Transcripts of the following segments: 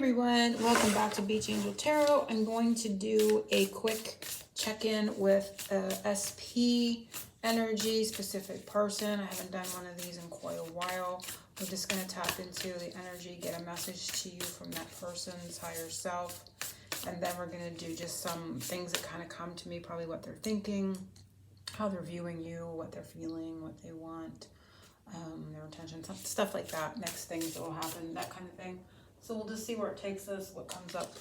Everyone, welcome back to Beach Angel Tarot. I'm going to do a quick check-in with SP energy, specific person. I haven't done one of these in quite a while. We're just going to tap into the energy, get a message to you from that person's higher self. And then we're going to do just some things that kind of come to me, probably what they're thinking, how they're viewing you, what they're feeling, what they want, their intention, stuff like that. Next things that will happen, that kind of thing. So we'll just see where it takes us, what comes up.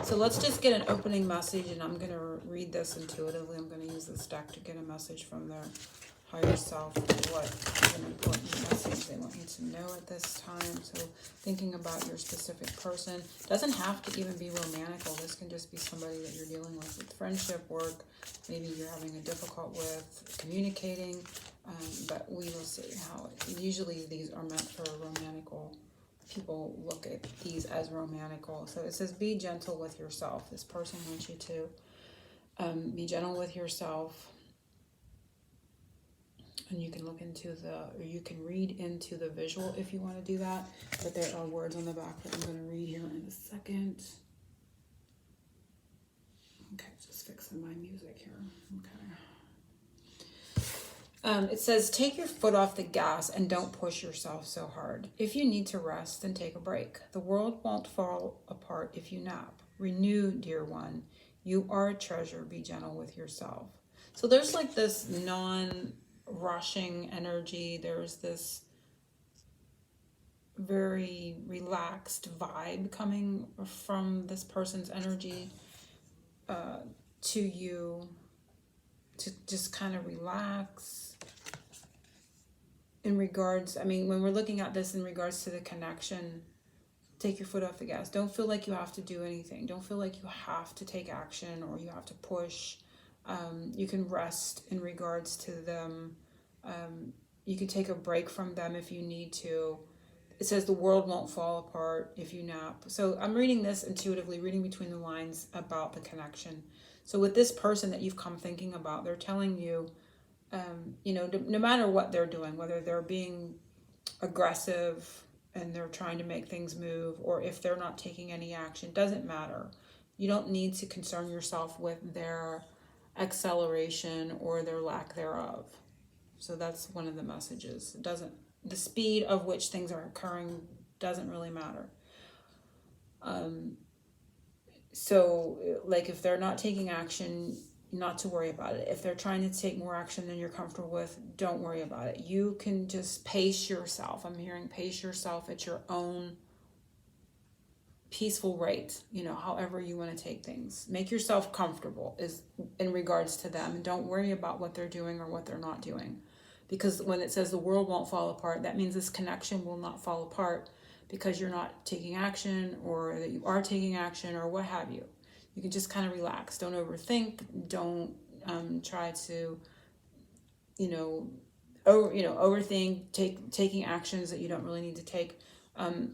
So let's just get an opening message, and I'm going to read this intuitively. I'm going to use this deck to get a message from their higher self, what is an important message they want you to know at this time. So thinking about your specific person. Doesn't have to even be romantic. This can just be somebody that you're dealing with friendship, work. Maybe you're having a difficult with communicating. But we will see how usually these are meant for romantical. People look at these as romantical. So it says, be gentle with yourself. This person wants you to be gentle with yourself. And you can look into or you can read into the visual if you want to do that. But there are words on the back that I'm going to read here in a second. Okay, just fixing my music here. Okay. It says, take your foot off the gas and don't push yourself so hard. If you need to rest, then take a break. The world won't fall apart if you nap. Renew, dear one. You are a treasure. Be gentle with yourself. So there's like this non-rushing energy. There's this very relaxed vibe coming from this person's energy to you, to just kind of relax. In regards, I mean, when we're looking at this in regards to the connection, take your foot off the gas. Don't feel like you have to do anything. Don't feel like you have to take action or you have to push. You can rest in regards to them. You can take a break from them if you need to. It says the world won't fall apart if you nap. So I'm reading this intuitively, reading between the lines about the connection. So with this person that you've come thinking about, they're telling you, no matter what they're doing, whether they're being aggressive and they're trying to make things move, or if they're not taking any action, doesn't matter. You don't need to concern yourself with their acceleration or their lack thereof. So that's one of the messages. The speed of which things are occurring doesn't really matter. So like if they're not taking action, not to worry about it. If they're trying to take more action than you're comfortable with, don't worry about it. You can just pace yourself. I'm hearing pace yourself at your own peaceful rate, however you want to take things. Make yourself comfortable is in regards to them, and don't worry about what they're doing or what they're not doing. Because when it says the world won't fall apart, that means this connection will not fall apart because you're not taking action, or that you are taking action, or what have you. You can just kind of relax. Don't overthink. Don't try to, overthink. Taking actions that you don't really need to take. It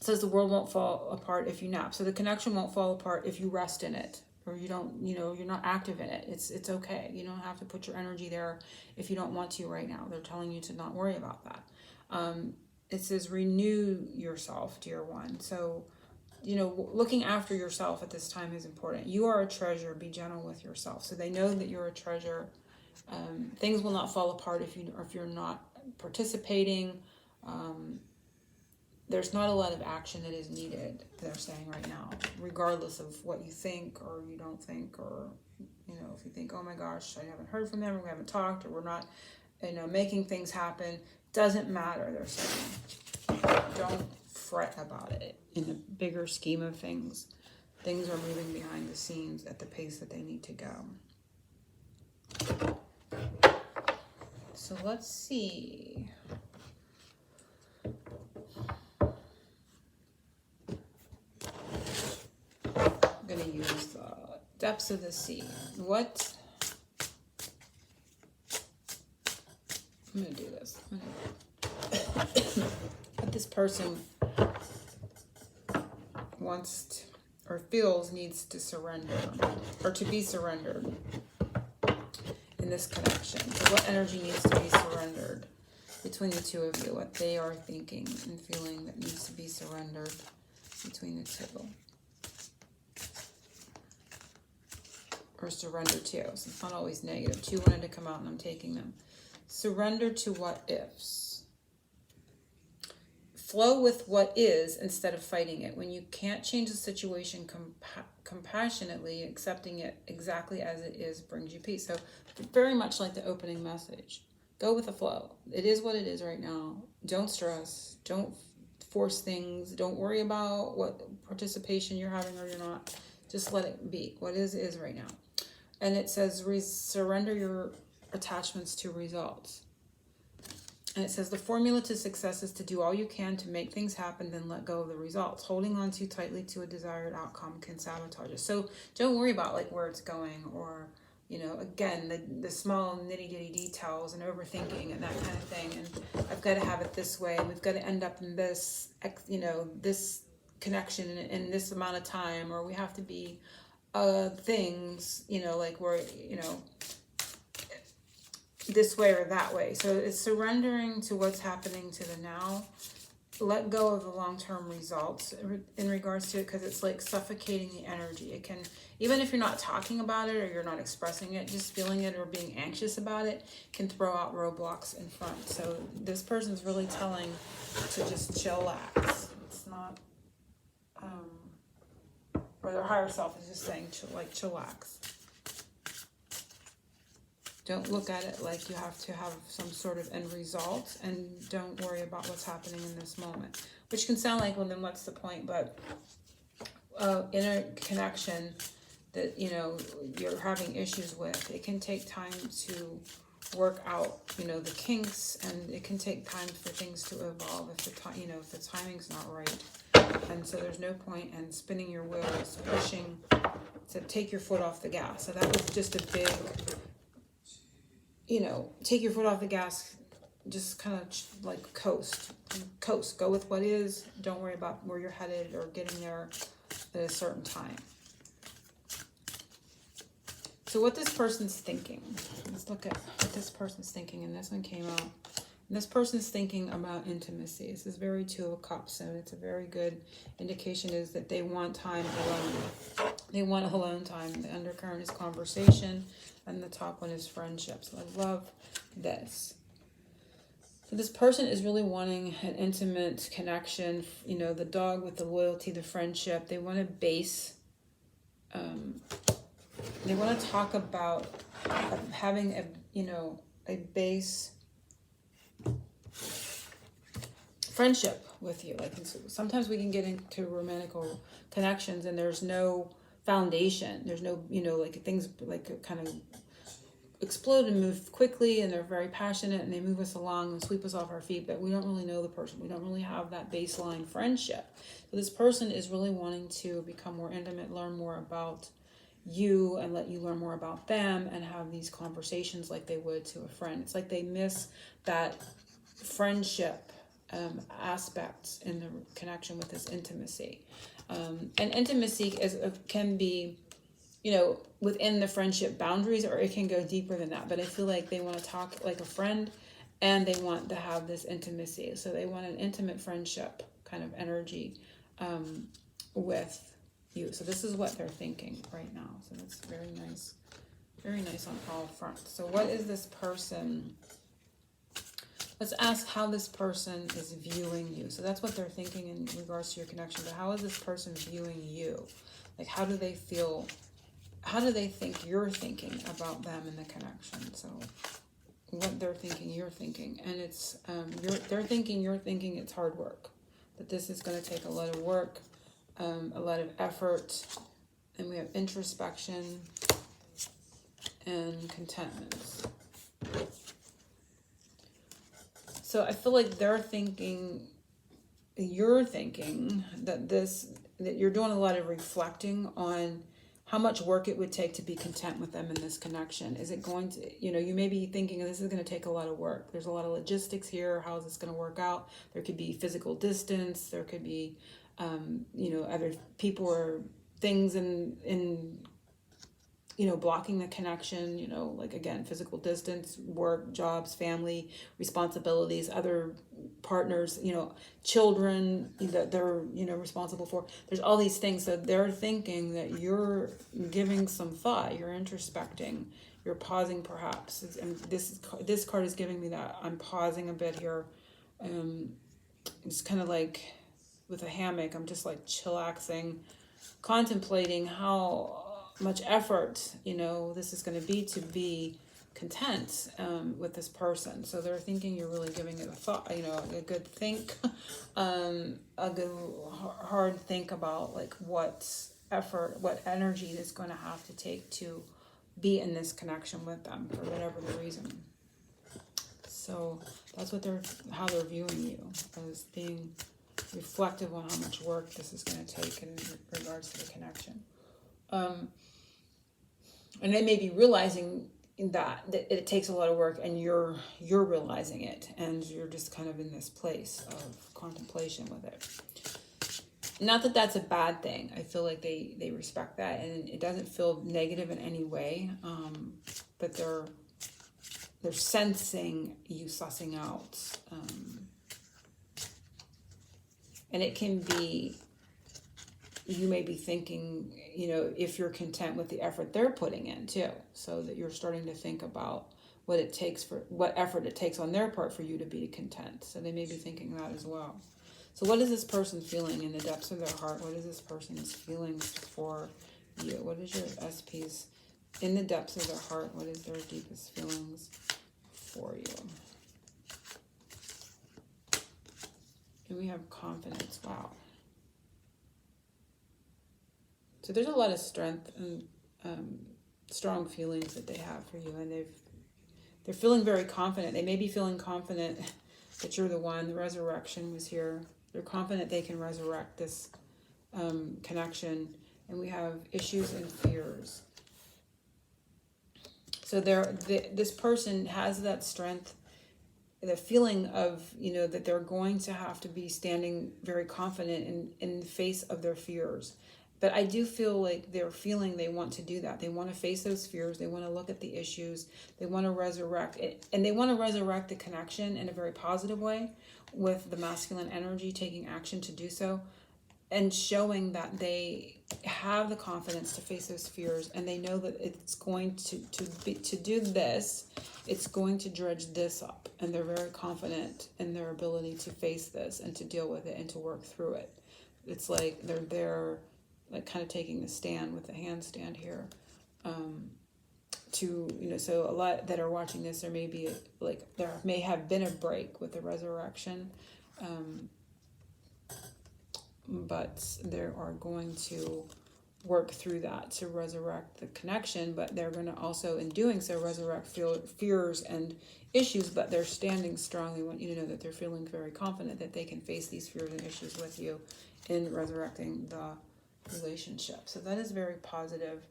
says the world won't fall apart if you nap. So the connection won't fall apart if you rest in it, or you don't, you're not active in it. It's okay. You don't have to put your energy there if you don't want to right now. They're telling you to not worry about that. It says renew yourself, dear one. So, looking after yourself at this time is important. You are a treasure. Be gentle with yourself. So they know that you're a treasure. Things will not fall apart if you're not participating. There's not a lot of action that is needed, they're saying right now, regardless of what you think or you don't think, or, if you think, oh my gosh, I haven't heard from them, or we haven't talked, or we're not, making things happen. Doesn't matter, they're saying. Don't fret about it. In the bigger scheme of things, things are moving behind the scenes at the pace that they need to go. So let's see. I'm going to use the depths of the sea. I'm going to do this. What this person wants or feels needs to surrender, or to be surrendered in this connection. So what energy needs to be surrendered between the two of you? What they are thinking and feeling that needs to be surrendered between the two. Or surrender to. So it's not always negative. Two wanted to come out and I'm taking them. Surrender to what ifs. Flow with what is instead of fighting it. When you can't change the situation compassionately, accepting it exactly as it is brings you peace. So very much like the opening message. Go with the flow. It is what it is right now. Don't stress. Don't force things. Don't worry about what participation you're having or you're not. Just let it be. What is right now. And it says surrender your attachments to results. And it says the formula to success is to do all you can to make things happen, then let go of the results. Holding on too tightly to a desired outcome can sabotage it. So don't worry about like where it's going or, you know, again, the small nitty gritty details and overthinking and that kind of thing. And I've got to have it this way. And we've got to end up in this, you know, this connection in this amount of time, or we have to be things, you know, like we're, you know, this way or that way. So it's surrendering to what's happening to the now. Let go of the long-term results in regards to it, because it's like suffocating the energy. It can, even if you're not talking about it or you're not expressing it, just feeling it or being anxious about it can throw out roadblocks in front. So this person's really telling to just chillax. It's not, or their higher self is just saying chillax. Don't look at it like you have to have some sort of end result, and don't worry about what's happening in this moment. Which can sound like, well, then what's the point? But inner connection that, you know, you're having issues with, it can take time to work out, you know, the kinks, and it can take time for things to evolve if the you know, if the timing's not right. And so there's no point in spinning your wheels, pushing to take your foot off the gas. So that was just a big, you know, take your foot off the gas, just kind of like coast, go with what is. Don't worry about where you're headed or getting there at a certain time. So what this person's thinking, let's look at what this person's thinking. And this one came out. And this person's thinking about intimacy. This is very Two of Cups, and it's a very good indication is that they want time alone. They want alone time. The undercurrent is conversation, and the top one is friendship. So I love this. So this person is really wanting an intimate connection. You know, the dog with the loyalty, the friendship. They want a base. They want to talk about having a, you know, a base friendship with you. Like sometimes we can get into romantic connections and there's no foundation. There's no, you know, like things like kind of explode and move quickly, and they're very passionate and they move us along and sweep us off our feet, but we don't really know the person. We don't really have that baseline friendship. So this person is really wanting to become more intimate, learn more about you and let you learn more about them, and have these conversations like they would to a friend. It's like they miss that friendship aspects in the connection with this intimacy. And intimacy can be, you know, within the friendship boundaries, or it can go deeper than that. But I feel like they want to talk like a friend, and they want to have this intimacy. So they want an intimate friendship kind of energy with you. So this is what they're thinking right now. So that's very nice. Very nice on all fronts. So what is this person? Let's ask how this person is viewing you. So that's what they're thinking in regards to your connection. But how is this person viewing you? Like, how do they feel? How do they think you're thinking about them in the connection? So what they're thinking, you're thinking. And it's, they're thinking, you're thinking it's hard work. That this is going to take a lot of work, a lot of effort. And we have introspection and contentment. So I feel like they're thinking, you're thinking that that you're doing a lot of reflecting on how much work it would take to be content with them in this connection. Is it going to, you know, you may be thinking this is going to take a lot of work. There's a lot of logistics here. How is this going to work out? There could be physical distance. There could be, you know, other people or things in blocking the connection, like again, physical distance, work, jobs, family, responsibilities, other partners, children that they're, responsible for. There's all these things that they're thinking that you're giving some thought, you're introspecting, you're pausing perhaps. And this card is giving me that. I'm pausing a bit here. It's kind of like with a hammock, I'm just like chillaxing, contemplating how much effort this is going to be content with this person. So they're thinking you're really giving it a thought, a good think, a good hard think about like what effort, what energy is going to have to take to be in this connection with them for whatever the reason. So that's how they're viewing you, as being reflective on how much work this is going to take in regards to the connection. And they may be realizing that it takes a lot of work, and you're realizing it, and you're just kind of in this place of contemplation with it. Not that that's a bad thing. I feel like they respect that, and it doesn't feel negative in any way. But they're sensing you sussing out, and it can be, you may be thinking, if you're content with the effort they're putting in too, so that you're starting to think about what effort it takes on their part for you to be content. So they may be thinking that as well. So what is this person feeling in the depths of their heart? What is this person's feelings for you? What is your SP's in the depths of their heart? What is their deepest feelings for you? And we have confidence. Wow. So there's a lot of strength and strong feelings that they have for you, and they're feeling very confident. They may be feeling confident that you're the one. The resurrection was here. They're confident they can resurrect this connection. And we have issues and fears. So this person has that strength, the feeling of, that they're going to have to be standing very confident in the face of their fears. But I do feel like they're feeling they want to do that. They want to face those fears. They want to look at the issues. They want to resurrect it. And they want to resurrect the connection in a very positive way, with the masculine energy taking action to do so, and showing that they have the confidence to face those fears, and they know that it's going to do this, it's going to dredge this up, and they're very confident in their ability to face this and to deal with it and to work through it. It's like they're there, like kind of taking the stand with the handstand here, so a lot that are watching this, there may have been a break with the resurrection, but they are going to work through that to resurrect the connection. But they're going to also, in doing so, resurrect fears and issues. But they're standing strongly. Want you to know that they're feeling very confident that they can face these fears and issues with you in resurrecting the relationship. So that is very positive.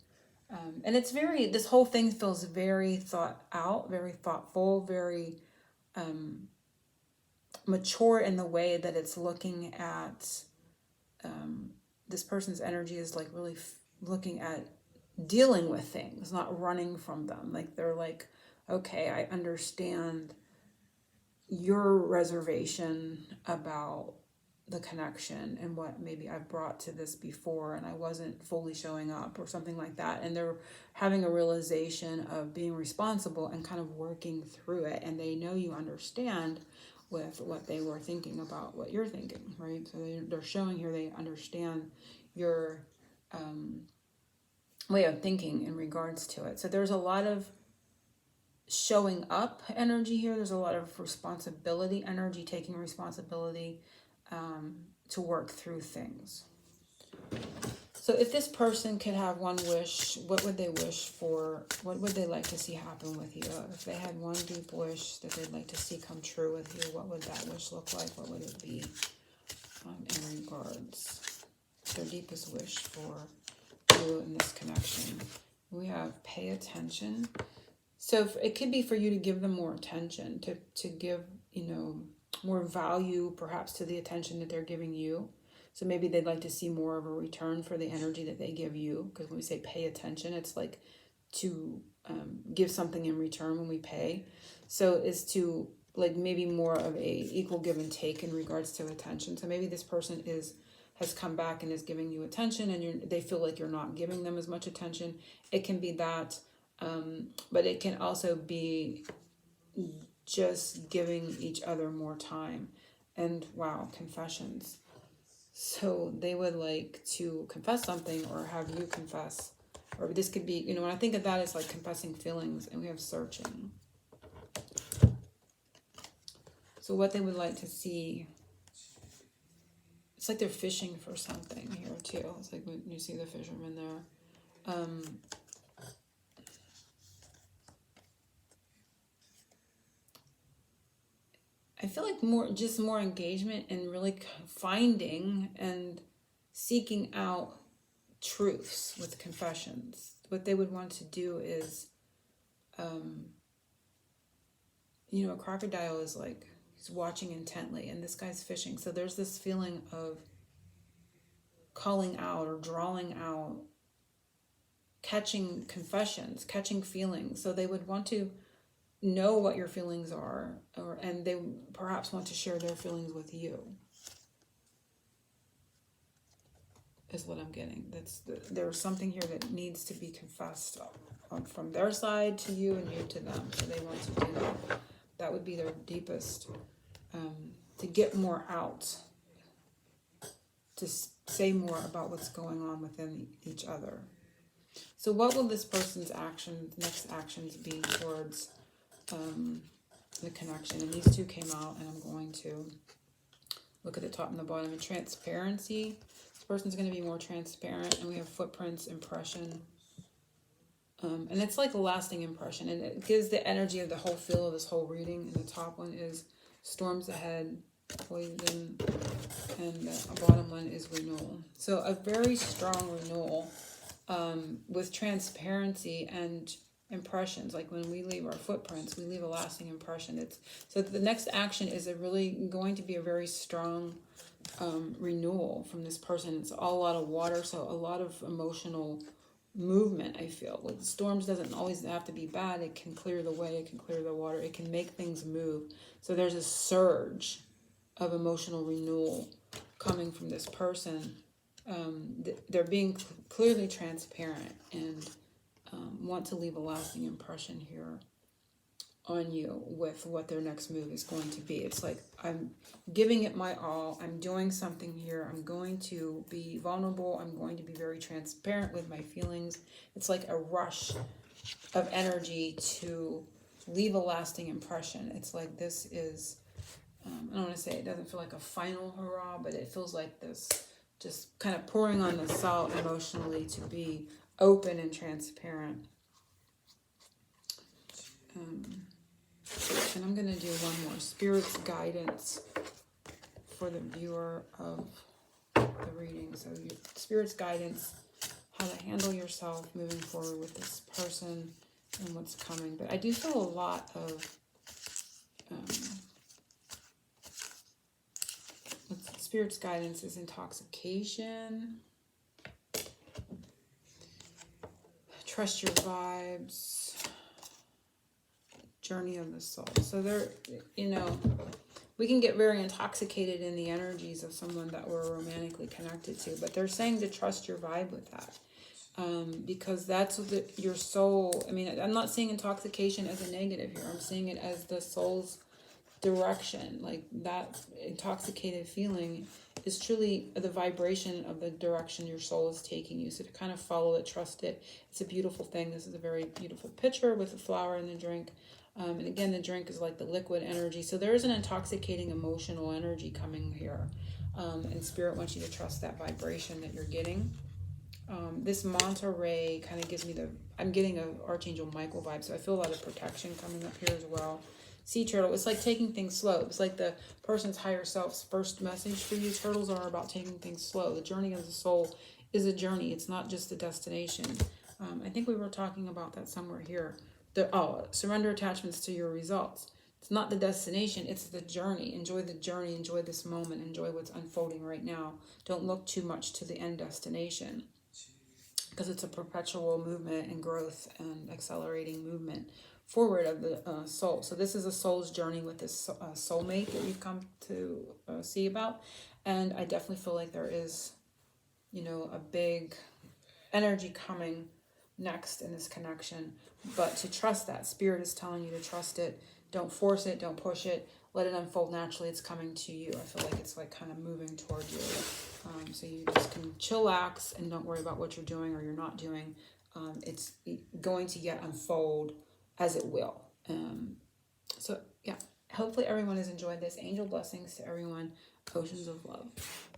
And it's this whole thing feels very thought out, very thoughtful, very mature in the way that it's looking at, this person's energy is like really looking at dealing with things, not running from them. Like they're like, okay, I understand your reservation about the connection and what maybe I've brought to this before and I wasn't fully showing up or something like that. And they're having a realization of being responsible and kind of working through it. And they know you understand with what they were thinking about what you're thinking, right? So they're showing here they understand your way of thinking in regards to it. So there's a lot of showing up energy here. There's a lot of responsibility energy, taking responsibility to work through things. So if this person could have one wish, what would they wish for? What would they like to see happen with you? If they had one deep wish that they'd like to see come true with you, what would that wish look like? What would it be in regards to their deepest wish for you in this connection? We have pay attention. So it could be for you to give them more attention, to give, more value perhaps to the attention that they're giving you. So maybe they'd like to see more of a return for the energy that they give you. Because when we say pay attention, it's like give something in return when we pay. So is to like maybe more of a equal give and take in regards to attention. So maybe this person has come back and is giving you attention, and they feel like you're not giving them as much attention. It can be that, but it can also be just giving each other more time. And wow, confessions. So they would like to confess something or have you confess. Or this could be, when I think of that, it's like confessing feelings, and we have searching. So what they would like to see, it's like they're fishing for something here too. It's like when you see the fisherman there. I feel like more engagement and really finding and seeking out truths with confessions. What they would want to do is, a crocodile is like, he's watching intently, and this guy's fishing. So there's this feeling of calling out or drawing out, catching confessions, catching feelings. So they would want to know what your feelings are, and they perhaps want to share their feelings with you, is what I'm getting. There's something here that needs to be confessed from their side to you and you to them. So they want to do that. That would be their deepest, to get more out, to say more about what's going on within each other. So what will this person's next actions be towards the connection? And these two came out, and I'm going to look at the top and the bottom. And transparency, this person's going to be more transparent, and we have footprints, impression, and it's like a lasting impression, and it gives the energy of the whole feel of this whole reading. And the top one is storms ahead, poison, and the bottom one is renewal. So a very strong renewal, with transparency and impressions. Like when we leave our footprints, we leave a lasting impression. So the next action is going to be a very strong renewal from this person. It's a lot of water, so a lot of emotional movement. I feel with storms doesn't always have to be bad. It can clear the way, it can clear the water, it can make things move. So there's a surge of emotional renewal coming from this person. They're being clearly transparent and want to leave a lasting impression here on you with what their next move is going to be. It's like, I'm giving it my all. I'm doing something here. I'm going to be vulnerable. I'm going to be very transparent with my feelings. It's like a rush of energy to leave a lasting impression. It's like this is, I don't want to say it doesn't feel like a final hurrah, but it feels like this just kind of pouring on the salt emotionally to be open and transparent. And I'm going to do one more. Spirit's guidance for the viewer of the reading. So Spirit's guidance, how to handle yourself moving forward with this person and what's coming. But I do feel a lot of Spirit's guidance is intoxication. Trust your vibes. Journey of the soul. So there, we can get very intoxicated in the energies of someone that we're romantically connected to, but they're saying to trust your vibe with that, because that's your soul. I mean, I'm not seeing intoxication as a negative here. I'm seeing it as the soul's direction. Like that intoxicated feeling is truly the vibration of the direction your soul is taking you. So to kind of follow it, trust it. It's a beautiful thing. This is a very beautiful picture with a flower in the drink. And again, the drink is like the liquid energy. So there is an intoxicating emotional energy coming here. And Spirit wants you to trust that vibration that you're getting. This manta ray kind of gives me I'm getting a Archangel Michael vibe. So I feel a lot of protection coming up here as well. Sea turtle, it's like taking things slow. It's like the person's higher self's first message for you. Turtles are about taking things slow. The journey of the soul is a journey. It's not just a destination. I think we were talking about that somewhere here. Surrender attachments to your results. It's not the destination, it's the journey. Enjoy the journey, enjoy this moment, enjoy what's unfolding right now. Don't look too much to the end destination. because it's a perpetual movement and growth and accelerating movement forward of the soul. So this is a soul's journey with this soulmate that you've come to see about. And I definitely feel like there is, you know, a big energy coming next in this connection, but to trust that. Spirit is telling you to trust it. Don't force it, don't push it, let it unfold naturally. It's coming to you. I feel like it's like kind of moving toward you. So you just can chillax and don't worry about what you're doing or you're not doing. It's going to yet unfold as it will. So yeah, hopefully everyone has enjoyed this. Angel blessings to everyone. Oceans of love.